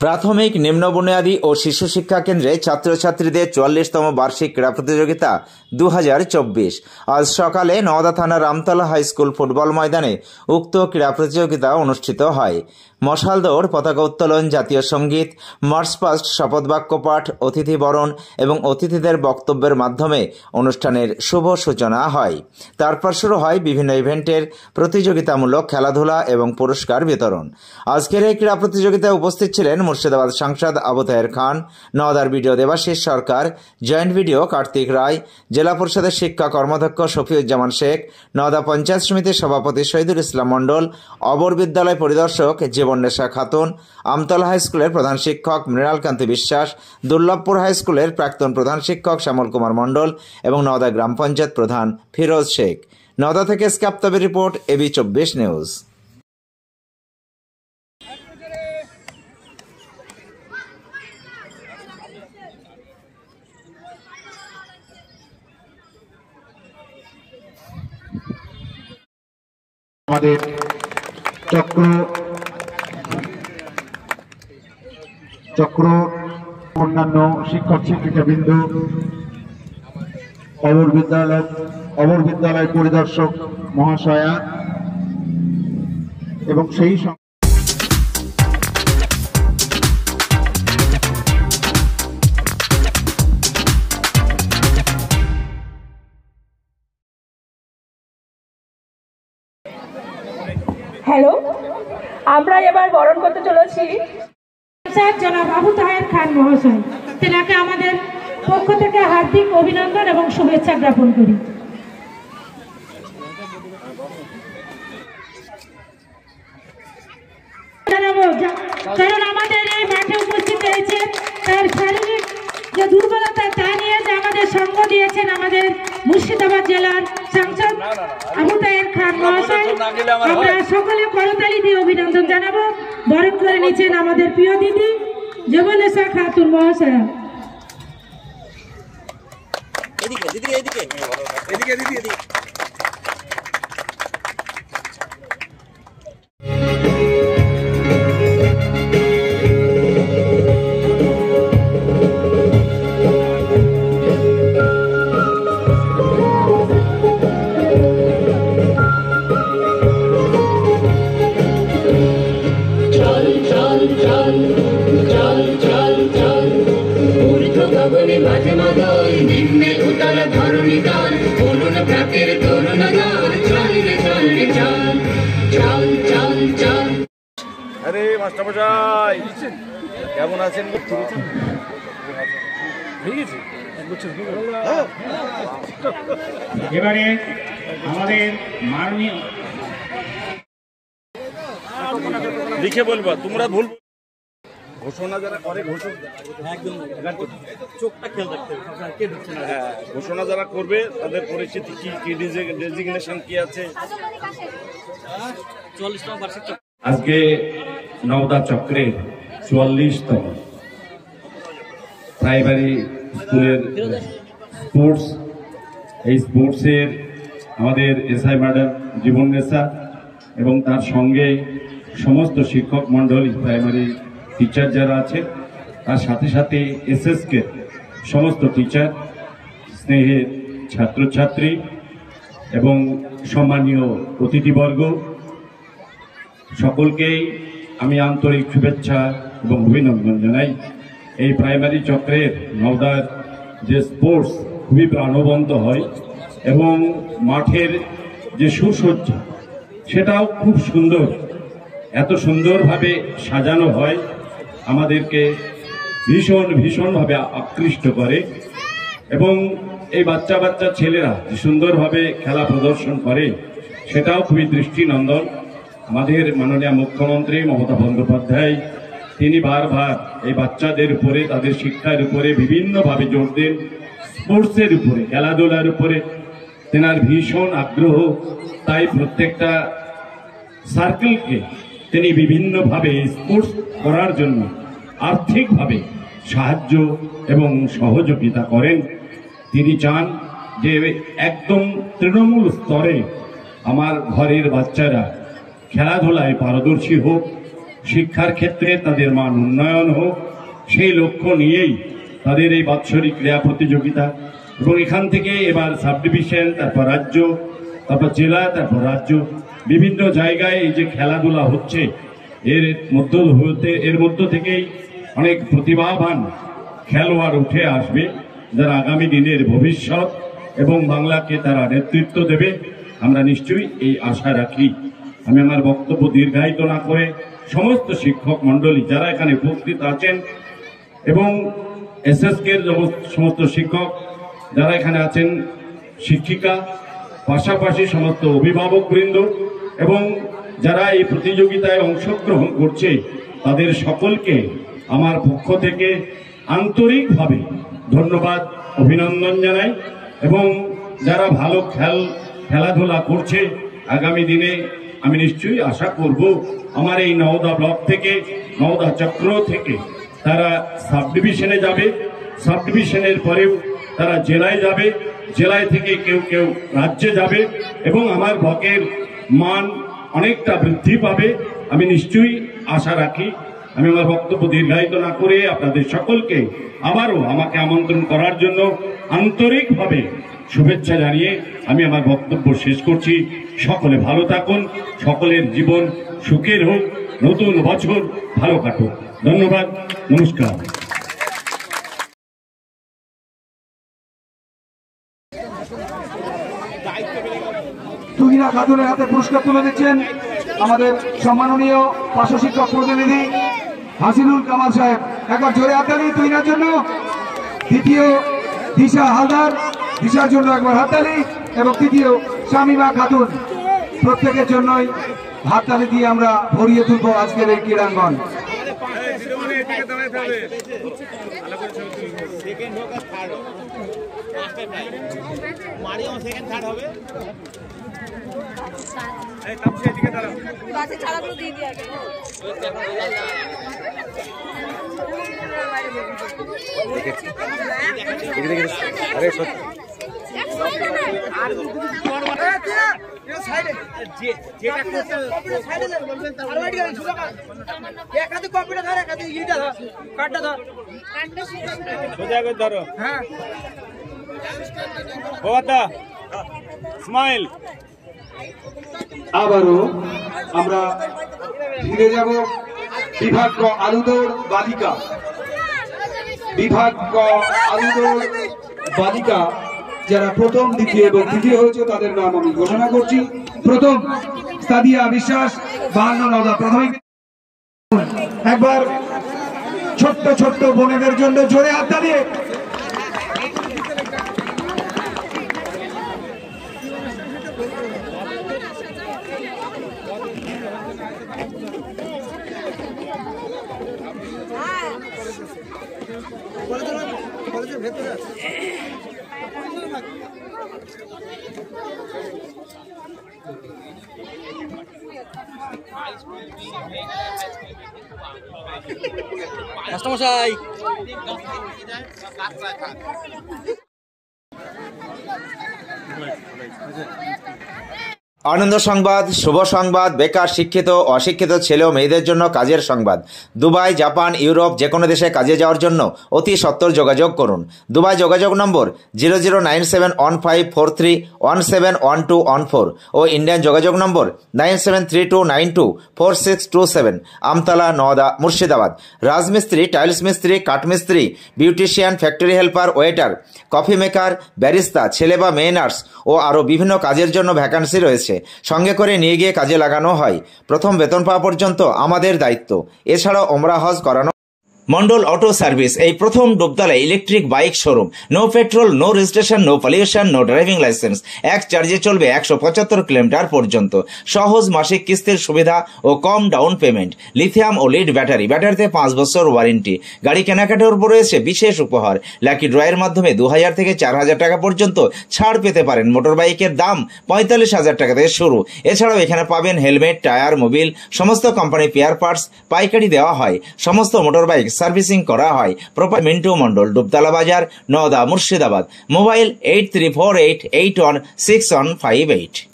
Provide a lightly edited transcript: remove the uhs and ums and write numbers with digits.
প্রাথমিক নিম্ন বুনিয়াদী ও শিশু শিক্ষা কেন্দ্রে ছাত্রছাত্রীদের 44তম বার্ষিক ক্রীড়া প্রতিযোগিতা 2024 আজ সকালে নওদা থানার আমতলা হাই স্কুল ফুটবল ময়দানে উক্ত ক্রীড়া প্রতিযোগিতা অনুষ্ঠিত হয়। মশাল দৌড়, পতাকা উত্তোলন, জাতীয় সঙ্গীত, মার্চ পাস্ট, শপথ বাক্য পাঠ, অতিথি বরণ এবং অতিথিদের বক্তব্যের মাধ্যমে অনুষ্ঠানের শুভ সূচনা হয়। তারপর শুরু হয় বিভিন্ন ইভেন্টের প্রতিযোগিতামূলক খেলাধুলা এবং পুরস্কার বিতরণ। আজকের এই ক্রীড়া প্রতিযোগিতায় উপস্থিত ছিলেন মুর্শিদাবাদ সাংসদ আবু তাহের খান, নওদার বিডিও দেবাশিস সরকার, জয়েন্ট বিডিও কার্তিক রায়, জেলা পরিষদের শিক্ষা কর্মাধ্যক্ষ শফিউজ্জামান শেখ, নওদা পঞ্চায়েত সমিতির সভাপতি শহীদুল ইসলাম মণ্ডল, অবর বিদ্যালয় পরিদর্শক জীবননেশা খাতুন, আমতলা হাই স্কুলের প্রধান শিক্ষক মৃণালকান্তি বিশ্বাস, দুর্লভপুর হাই স্কুলের প্রাক্তন প্রধান শিক্ষক শ্যামল কুমার মণ্ডল এবং নওদা গ্রাম পঞ্চায়েত প্রধান ফিরোজ শেখ। নওদা থেকে স্ক্যাপ্তাবের রিপোর্ট, এবি 24 নিউজ। আমাদের চক্র অন্যান্য শিক্ষক শিক্ষিকাবৃন্দ, অবর বিদ্যালয় পরিদর্শক মহাশয়া এবং সেই হ্যালো, আমরা এবার বরণ করতে চলেছি জনাব আবু তাহের খান মহাশয়। তেনাকে আমাদের পক্ষ থেকে হার্দিক অভিনন্দন এবং শুভেচ্ছা জ্ঞাপন করি। কারণ আমাদের এই মাঠে উপস্থিত হয়েছে তার শারীরিক যে দুর্বলতা তা নিয়ে যে আমাদের সঙ্গ দিয়েছেন আমাদের মুর্শিদাবাদ জেলার সাংসদ আবু তাহের খান মহাশয়। আমরা সকলে করতালি দিয়ে অভিনন্দন জানাবো। বরণ করে নিচ্ছেন আমাদের প্রিয় দিদি জীবননেশা খাতুন মহাশয়া। আরে মাস্টারমশাই কেমন আছেন? এবারে আমাদের মাননীয় লিখে বলবা, তোমরা ভুল ঘোষণা যারা করে ঘোষণা যারা করবে তাদের পরিস্থিতি কি ডেজিগনেশন কি আছে। আজকে নওদা চক্রে 44তম প্রাইমারি স্কুলের স্পোর্টস, এই স্পোর্টসের আমাদের এসআই ম্যাডাম জীবননেশা এবং তার সঙ্গে সমস্ত শিক্ষক মণ্ডলী, প্রাইমারি টিচার যারা আছে, তার সাথে সাথে এসএসকে সমস্ত টিচার, স্নেহের ছাত্রছাত্রী এবং সম্মানীয় অতিথিবর্গ, সকলকেই আমি আন্তরিক শুভেচ্ছা এবং অভিনন্দন জানাই। এই প্রাইমারি চক্রের নওদার যে স্পোর্টস খুবই প্রাণবন্ত হয় এবং মাঠের যে সুসজ্জা সেটাও খুব সুন্দর, এত সুন্দরভাবে সাজানো হয়, আমাদেরকে ভীষণভাবে আকৃষ্ট করে এবং এই বাচ্চা ছেলেরা যে সুন্দরভাবে খেলা প্রদর্শন করে সেটাও খুবই দৃষ্টিনন্দন। আমাদের মাননীয় মুখ্যমন্ত্রী মমতা বন্দ্যোপাধ্যায় তিনি বারবার এই বাচ্চাদের উপরে, তাদের শিক্ষার উপরে বিভিন্নভাবে জোর দেন, স্পোর্টসের উপরে, খেলাধুলার উপরে তেনার ভীষণ আগ্রহ। তাই প্রত্যেকটা সার্কেলকে তিনি বিভিন্নভাবে স্পোর্টস করার জন্য আর্থিকভাবে সাহায্য এবং সহযোগিতা করেন। তিনি চান যে একদম তৃণমূল স্তরে আমার ঘরের বাচ্চারা খেলাধুলায় পারদর্শী হোক, শিক্ষার ক্ষেত্রে তাদের মান উন্নয়ন হোক, সেই লক্ষ্য নিয়েই তাদের এই বাৎসরিক ক্রীড়া প্রতিযোগিতা। এবং এখান থেকে এবার সাব ডিভিশন, তারপর রাজ্য, তারপর জেলা, তারপর রাজ্য, বিভিন্ন জায়গায় এই যে খেলাধুলা হচ্ছে, এর মধ্য থেকেই অনেক প্রতিভাবান খেলোয়াড় উঠে আসবে, যারা আগামী দিনের ভবিষ্যৎ এবং বাংলাকে তারা নেতৃত্ব দেবে। আমরা নিশ্চয়ই এই আশা রাখি। আমি আমার বক্তব্য দীর্ঘায়িত না করে সমস্ত শিক্ষক মণ্ডলী যারা এখানে উপস্থিত আছেন এবং এসএসকে সমস্ত শিক্ষক যারা এখানে আছেন, শিক্ষিকা, পাশাপাশি সমস্ত অভিভাবকবৃন্দ এবং যারা এই প্রতিযোগিতায় অংশগ্রহণ করছে, তাদের সকলকে আমার পক্ষ থেকে আন্তরিকভাবে ধন্যবাদ, অভিনন্দন জানাই। এবং যারা ভালো খেলাধুলা করছে, আগামী দিনে আমি নিশ্চয়ই আশা করব আমার এই নওদা ব্লক থেকে, নওদা চক্র থেকে তারা সাব ডিভিশনে যাবে, সাব ডিভিশনের পরেও তারা জেলায় যাবে, জেলায় থেকে কেউ কেউ রাজ্যে যাবে এবং আমার ব্লকের মান অনেকটা বৃদ্ধি পাবে, আমি নিশ্চয়ই আশা রাখি। আমি আমার বক্তব্য দীর্ঘায়িত না করে আপনাদের সকলকে আবারও আমাকে আমন্ত্রণ করার জন্য আন্তরিকভাবে শুভেচ্ছা জানিয়ে আমি আমার বক্তব্য শেষ করছি। সকলে ভালো থাকুন, সকলের জীবন সুখের হোক, নতুন বছর ভালো কাটুক। ধন্যবাদ, নমস্কার। তুহিনা খাতুনের হাতে পুরস্কার তুলে দিচ্ছেন আমাদের সম্মাননীয় পার্শ্ব শিক্ষক প্রতিনিধি হাসিনুল কামাল সাহেব। একবার জোরে হাততালি তুহিনার জন্য। দ্বিতীয় দিশা হালদার, দিশার জন্য একবার হাততালি। এবং তৃতীয় শামিমা খাতুন। প্রত্যেকের জন্যই হাততালি দিয়ে আমরা ভরিয়ে তুলব আজকের এই ক্রীড়াঙ্গন। স্মাইল। আবারও আমরা ফিরে যাব বিভাগ ক আলুদৌড় বালিকা। বিভাগ ক আলুদৌড় বালিকা যারা প্রথম, দ্বিতীয় এবং তৃতীয় হয়েছে তাদের নাম আমি ঘোষণা করছি। প্রথম সাদিয়া বিশ্বাস, 52 নওদা প্রাথমিক। একবার ছোট্ট ছোট্ট বোনেদের জন্য জোরে হাত তালিয়ে। মাস্টারমশাই আনন্দ সংবাদ, শুভ সংবাদ, বেকার, শিক্ষিত, অশিক্ষিত ছেলে ও মেয়েদের জন্য কাজের সংবাদ। দুবাই, জাপান, ইউরোপ যে কোনো দেশে কাজে যাওয়ার জন্য অতি সত্বর যোগাযোগ করুন। দুবাই যোগাযোগ নম্বর 00971543171214 ও ইন্ডিয়ান যোগাযোগ নম্বর 9732924627। আমতলা, নওদা, মুর্শিদাবাদ। রাজমিস্ত্রি, টাইলস মিস্ত্রি, কাঠমিস্ত্রি, beautician, factory helper, waiter, coffee maker, barista, ছেলে বা মেয়ে নার্স ও আরও বিভিন্ন কাজের জন্য ভ্যাকান্সি রয়েছে। সঙ্গে করে নিয়ে গিয়ে কাজে লাগানো হয়। প্রথম বেতন পাওয়া পর্যন্ত আমাদের দায়িত্ব। এছাড়াও ওমরা হজ করানো। মন্ডল অটো সার্ভিস এই প্রথম ডুবতলায় electric bike showroom. No petrol, no registration, no pollution, no driving licence. এক চার্জে চলবে 175 কিলোমিটার পর্যন্ত। সহজ মাসিক কিস্তির সুবিধা ও কম ডাউন পেমেন্ট। লিথিয়াম ও লিড ব্যাটারি, ব্যাটারিতে 5 বছর ওয়ারেন্টি। গাড়ি কেনাকাটার উপর রয়েছে বিশেষ উপহার। লাকি ড্রয়ের মাধ্যমে 2000 থেকে 4000 টাকা পর্যন্ত ছাড় পেতে পারেন। মোটর বাইকের দাম 45,000 টাকা থেকে শুরু। এছাড়াও এখানে পাবেন হেলমেট, টায়ার, মোবিল, সমস্ত কোম্পানি পেয়ার পার্টস পাইকারি দেওয়া হয়। সমস্ত মোটর বাইক সার্ভিসিং করা হয়। প্রপার মিন্টু মন্ডল, ডুবতলা বাজার, নওদা, মুর্শিদাবাদ। মোবাইল 8348816158।